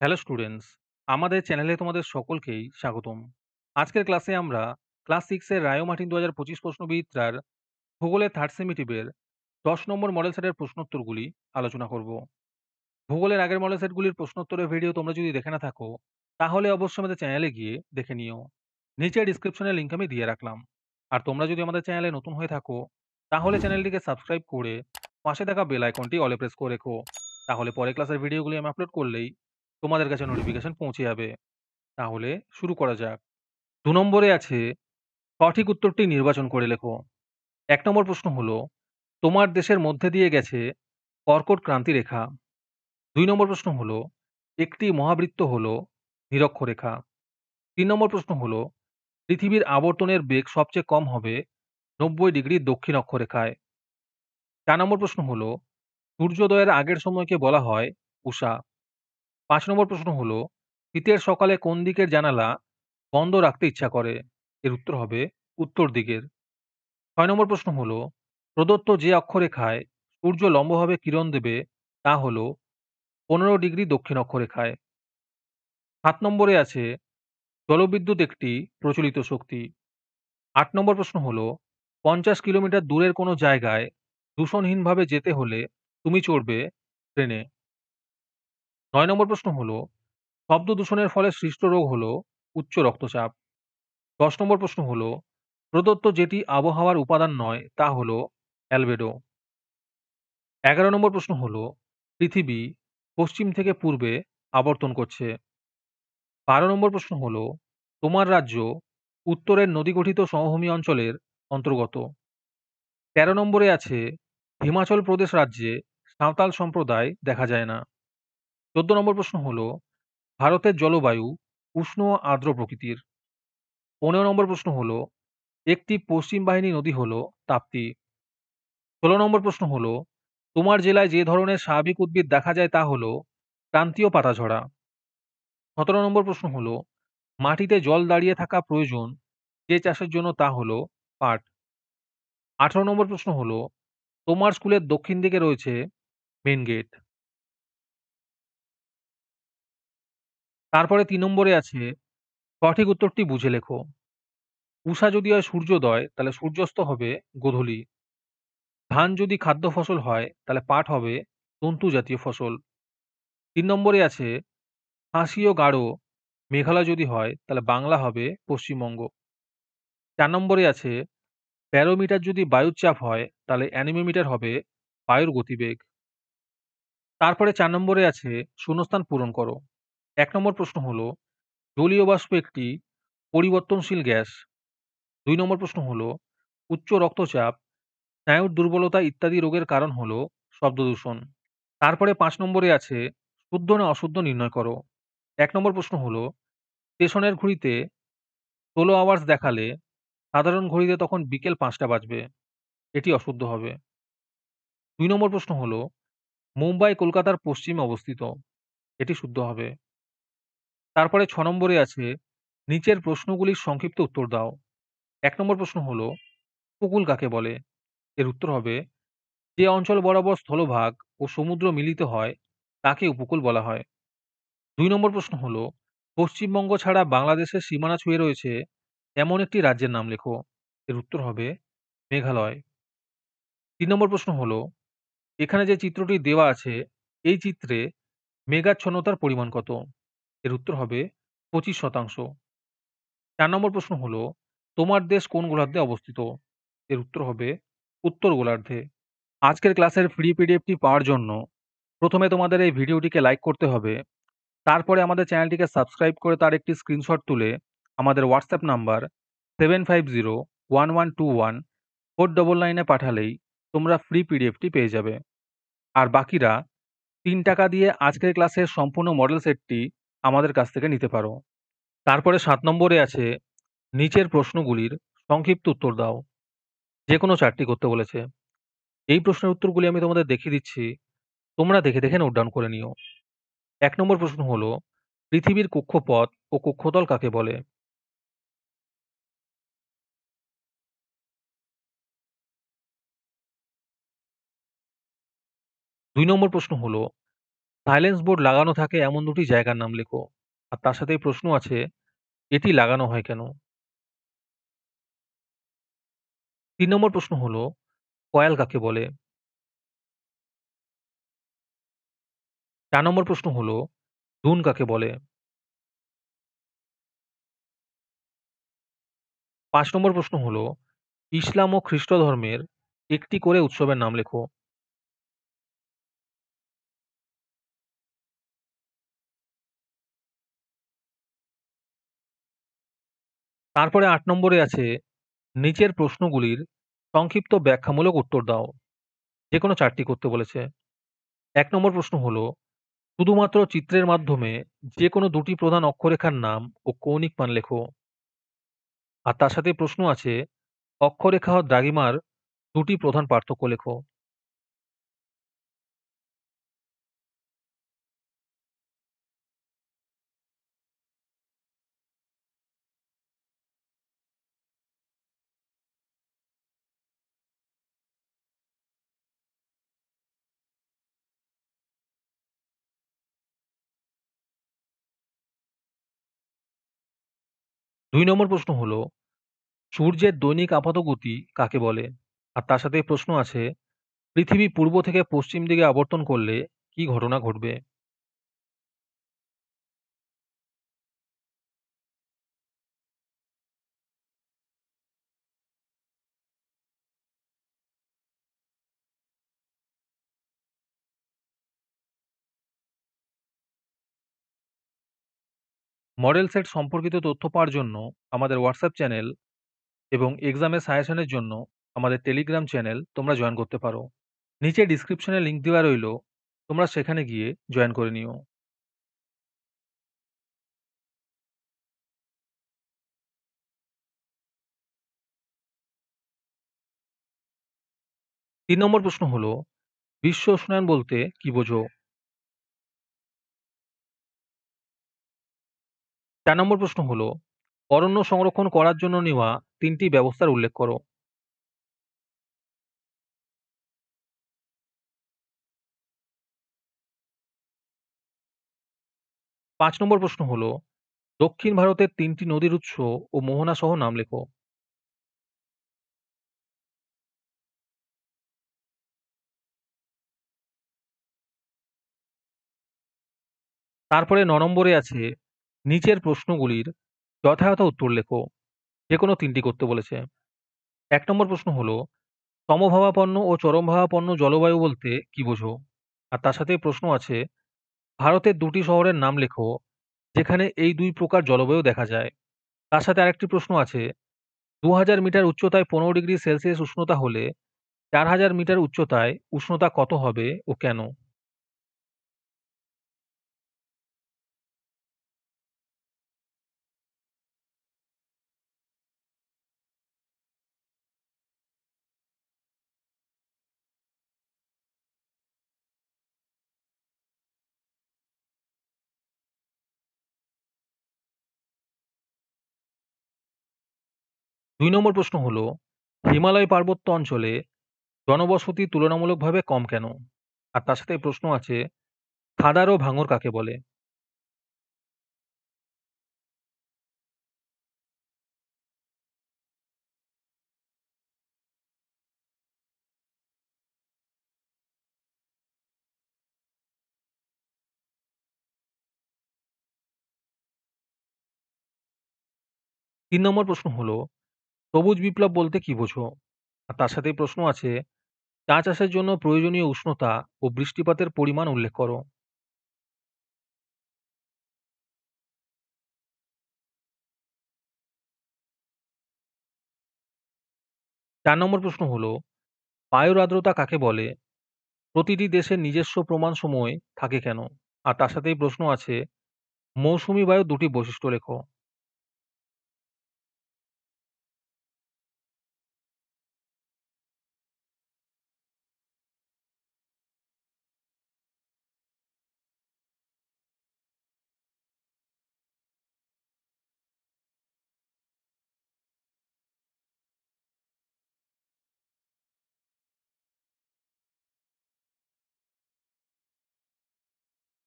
Hello students, আমাদের চ্যানেলে তোমাদের সকলকেই স্বাগতম। আজকের ক্লাসে আমরা ক্লাস 6 এর রায় ও মার্টিন ২০২৫ প্রশ্নবিচিত্রার ভূগোলের থার্ড সেমিটিভের ১০ নম্বর মডেল সেটের প্রশ্নোত্তরগুলি আলোচনা করব। ভূগোলের আগের মডেল সেটগুলির প্রশ্নোত্তরের ভিডিও তোমরা যদি দেখে না থাকো, তাহলে অবশ্যই আমাদের চ্যানেলে গিয়ে দেখে নিও। নিচে ডিসক্রিপশনে লিঙ্ক আমি দিয়ে রাখলাম। আর তোমরা যদি আমাদের চ্যানেলে নতুন হয়ে থাকো, তাহলে চ্যানেলটিকে সাবস্ক্রাইব করে পাশে থাকা বেল আইকনটি অলে প্রেস করে রেখো। তাহলে পরের ক্লাসের ভিডিওগুলি আমি আপলোড করলেই তোমাদের কাছে নোটিফিকেশন পৌঁছে যাবে। তাহলে শুরু করা যাক। ২ নম্বরে আছে সঠিক উত্তরটি নির্বাচন করে লেখো। ১ নম্বর প্রশ্ন হলো, তোমার দেশের মধ্যে দিয়ে গেছে কর্কট ক্রান্তি রেখা। ২ নম্বর প্রশ্ন হলো, একটি মহাবৃত্ত হলো নিরক্ষরেখা। ৩ নম্বর প্রশ্ন হলো, পৃথিবীর আবর্তনের বেগ সবচেয়ে কম হবে ৯০° দক্ষিণ অক্ষরেখায়। ৪ নম্বর প্রশ্ন হলো, সূর্যোদয়ের আগের সময়কে বলা হয় উষা। ৫ নম্বর প্রশ্ন হলো, শীতের সকালে কোন দিকের জানালা বন্ধ রাখতে ইচ্ছা করে? এর উত্তর হবে উত্তর দিকের। ৬ নম্বর প্রশ্ন হলো, প্রদত্ত যে অক্ষরেখায় সূর্য লম্বভাবে কিরণ দেবে তা হলো ১৫° দক্ষিণ অক্ষরেখায়। ৭ নম্বরে আছে জলবিদ্যুৎ একটি প্রচলিত শক্তি। ৮ নম্বর প্রশ্ন হলো, ৫০ কিলোমিটার দূরের কোনো জায়গায় দূষণহীনভাবে যেতে হলে তুমি চড়বে ট্রেনে। ৯ নম্বর প্রশ্ন হলো, শব্দ দূষণের ফলে সৃষ্ট রোগ হলো উচ্চ রক্তচাপ। ১০ নম্বর প্রশ্ন হলো, প্রদত্ত যেটি আবহাওয়ার উপাদান নয় তা হলো অ্যালবেডো। ১১ নম্বর প্রশ্ন হলো, পৃথিবী পশ্চিম থেকে পূর্বে আবর্তন করছে। ১২ নম্বর প্রশ্ন হলো, তোমার রাজ্য উত্তরের নদীগঠিত সমভূমি অঞ্চলের অন্তর্গত। ১৩ নম্বরে আছে, হিমাচল প্রদেশ রাজ্যে সাঁওতাল সম্প্রদায় দেখা যায় না। ১৪ নম্বর প্রশ্ন হলো, ভারতের জলবায়ু উষ্ণ ও আর্দ্র প্রকৃতির। ১৫ নম্বর প্রশ্ন হলো, একটি পশ্চিম বাহিনী নদী হলো তাপ্তি। ১৬ নম্বর প্রশ্ন হলো, তোমার জেলায় যে ধরনের স্বাভাবিক উদ্ভিদ দেখা যায় তা হলো ক্রান্তীয় পাতাঝরা। ১৭ নম্বর প্রশ্ন হলো, মাটিতে জল দাঁড়িয়ে থাকা প্রয়োজন যে চাষের জন্য তা হলো পাট। ১৮ নম্বর প্রশ্ন হলো, তোমার স্কুলের দক্ষিণ দিকে রয়েছে মেন গেট। তারপরে ৩ নম্বরে আছে, সঠিক উত্তরটি বুঝে লেখো। উষা যদি হয় সূর্যোদয় তাহলে সূর্যাস্ত হবে গোধূলি। ধান যদি খাদ্য ফসল হয় তাহলে পাট হবে তন্তু জাতীয় ফসল। ৩ নম্বরে আছে, খাসি ও গারো মেঘালয় যদি হয় তাহলে বাংলা হবে পশ্চিমবঙ্গ। ৪ নম্বরে আছে, ব্যারোমিটার যদি বায়ুর চাপ হয় তাহলে অ্যানিমোমিটার হবে বায়ুর গতিবেগ। তারপরে ৪ নম্বরে আছে, শূন্যস্থান পূরণ করো। ১ নম্বর প্রশ্ন হলো, জলীয় বাষ্প একটি পরিবর্তনশীল গ্যাস। ২ নম্বর প্রশ্ন হলো, উচ্চ রক্তচাপ, স্নায়ুর দুর্বলতা ইত্যাদি রোগের কারণ হলো শব্দদূষণ। তারপরে ৫ নম্বরে আছে, শুদ্ধ না অশুদ্ধ নির্ণয় করো। ১ নম্বর প্রশ্ন হলো, স্টেশনের ঘড়িতে ১৬ আওয়ার্স দেখালে সাধারণ ঘড়িতে তখন বিকেল ৫টা বাজবে। এটি অশুদ্ধ হবে। ২ নম্বর প্রশ্ন হলো, মুম্বাই কলকাতার পশ্চিমে অবস্থিত। এটি শুদ্ধ হবে। তারপরে ৬ নম্বরে আছে, নিচের প্রশ্নগুলির সংক্ষিপ্ত উত্তর দাও। ১ নম্বর প্রশ্ন হলো, উপকূল কাকে বলে? এর উত্তর হবে, যে অঞ্চল বরাবর স্থলভাগ ও সমুদ্র মিলিত হয় তাকে উপকূল বলা হয়। ২ নম্বর প্রশ্ন হলো, পশ্চিমবঙ্গ ছাড়া বাংলাদেশের সীমানা ছুঁয়ে রয়েছে এমন একটি রাজ্যের নাম লেখো। এর উত্তর হবে মেঘালয়। ৩ নম্বর প্রশ্ন হলো, এখানে যে চিত্রটি দেওয়া আছে এই চিত্রে মেঘাচ্ছন্নতার পরিমাণ কত? এর উত্তর হবে ২৫%। ৪ নম্বর প্রশ্ন হলো, তোমার দেশ কোন গোলার্ধে অবস্থিত? এর উত্তর হবে উত্তর গোলার্ধে। আজকের ক্লাসের ফ্রি পিডিএফটি পাওয়ার জন্য প্রথমে তোমাদের এই ভিডিওটিকে লাইক করতে হবে। তারপরে আমাদের চ্যানেলটিকে সাবস্ক্রাইব করে তার একটি স্ক্রিনশট তুলে আমাদের হোয়াটসঅ্যাপ নাম্বার 7501121499 এ পাঠালেই তোমরা ফ্রি পিডিএফটি পেয়ে যাবে। আর বাকিরা ৳৩ দিয়ে আজকের ক্লাসের সম্পূর্ণ মডেল সেটটি আমাদের কাছ থেকে নিতে পারো। তারপরে ৭ নম্বরে আছে, নিচের প্রশ্নগুলির সংক্ষিপ্ত উত্তর দাও। যেকোনো ৪ টি করতে বলেছে। এই প্রশ্নের উত্তরগুলি আমি তোমাদের দেখিয়ে দিচ্ছি। তোমরা দেখে, দেখে নোট ডাউন করে নিও। ১ নম্বর প্রশ্ন হলো, পৃথিবীর কক্ষপথ ও কক্ষতল কাকে বলে? ২ নম্বর প্রশ্ন হলো, সাইলেন্স বোর্ড লাগানো থাকে এমন দুটি জায়গার নাম লেখো। আর তার সাথেই প্রশ্ন আছে, এটি লাগানো হয় কেন? ৩ নম্বর প্রশ্ন হলো, কয়েল কাকে বলে? ৪ নম্বর প্রশ্ন হলো, ধুন কাকে বলে? ৫ নম্বর প্রশ্ন হলো, ইসলাম ও খ্রিস্ট ধর্মের একটি করে উৎসবের নাম লেখো। তারপরে ৮ নম্বরে আছে, নিচের প্রশ্নগুলির সংক্ষিপ্ত ব্যাখ্যামূলক উত্তর দাও। যেকোনো ৪ টি করতে বলেছে। ১ নম্বর প্রশ্ন হলো, শুধুমাত্র চিত্রের মাধ্যমে যেকোনো ২ টি প্রধান অক্ষরেখার নাম ও কৌণিক মান লেখো। আর তার সাথে প্রশ্ন আছে, অক্ষরেখা ও দ্রাঘিমার ২ টি প্রধান পার্থক্য লেখো। ২ নম্বর প্রশ্ন হলো, সূর্যের দৈনিক আপাতগতি কাকে বলে? আর তার সাথে প্রশ্ন আছে, পৃথিবী পূর্ব থেকে পশ্চিম দিকে আবর্তন করলে কি ঘটনা ঘটবে? মডেল সেট সম্পর্কিত তথ্য পাওয়ার জন্য আমাদের হোয়াটসঅ্যাপ চ্যানেল এবং এক্সামের সাজেশনের জন্য আমাদের টেলিগ্রাম চ্যানেল তোমরা জয়েন করতে পারো। নিচে ডিসক্রিপশনে লিংক দেওয়া রইলো, তোমরা সেখানে গিয়ে জয়েন করে নিও। ৩ নম্বর প্রশ্ন হলো, বিশ্ব উষ্ণায়ন বলতে কি বোঝো? ৪ নম্বর প্রশ্ন হলো, অরণ্য সংরক্ষণ করার জন্য নেওয়া ৩ টি ব্যবস্থার উল্লেখ করো। ৫ নম্বর প্রশ্ন হলো, দক্ষিণ ভারতের ৩ টি নদীর উৎস ও মোহনা সহ নাম লেখো। ৯ নম্বরে আছে, নিচের প্রশ্নগুলির যথাযথ উত্তর লেখো। যেকোনো ৩ টি করতে বলেছে। ১ নম্বর প্রশ্ন হলো, সমভাবাপন্ন ও চরমভাবাপন্ন জলবায়ু বলতে কি বোঝো? আর তার সাথে প্রশ্ন আছে, ভারতের ২ টি শহরের নাম লেখো যেখানে এই ২ প্রকার জলবায়ু দেখা যায়। তার সাথে আরেকটি প্রশ্ন আছে, ২০০০ মিটার উচ্চতায় ১৫°C উষ্ণতা হলে ৪০০০ মিটার উচ্চতায় উষ্ণতা কত হবে ও কেন? ২ নম্বর প্রশ্ন হলো, হিমালয় পার্বত্য অঞ্চলে জনবসতি তুলনামূলকভাবে কম কেন? আর তার সাথে প্রশ্ন আছে, খাদার ও ভাঙর কাকে বলে? ৩ নম্বর প্রশ্ন হলো, সবুজ বিপ্লব বলতে কি বোঝো? আর তার সাথেই প্রশ্ন আছে, চা চাষের জন্য প্রয়োজনীয় উষ্ণতা ও বৃষ্টিপাতের পরিমাণ উল্লেখ করো। ৪ নম্বর প্রশ্ন হলো, বায়ুর আর্দ্রতা কাকে বলে? প্রতিটি দেশের নিজস্ব প্রমাণ সময় থাকে কেন? আর তার সাথেই প্রশ্ন আছে, মৌসুমী বায়ুর ২ টি বৈশিষ্ট্য লেখো।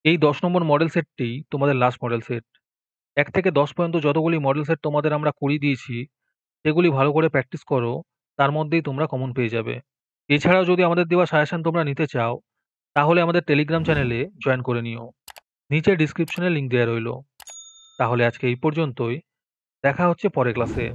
এই ১০ নম্বর মডেল সেটটি তোমাদের লাস্ট মডেল সেট। ১ থেকে ১০ পর্যন্ত যতগুলি মডেল সেট তোমাদের আমরা করিয়ে দিয়েছি, সেগুলি ভালো করে প্র্যাকটিস করো, তার মধ্যেই তোমরা কমন পেয়ে যাবে। এছাড়াও যদি আমাদের দেওয়া সাজেশন তোমরা নিতে চাও, তাহলে আমাদের টেলিগ্রাম চ্যানেলে জয়েন করে নিও। নিচে ডেসক্রিপশনে লিংক দেয়া রইল। তাহলে আজকে এই পর্যন্তই। দেখা হচ্ছে পরের ক্লাসে।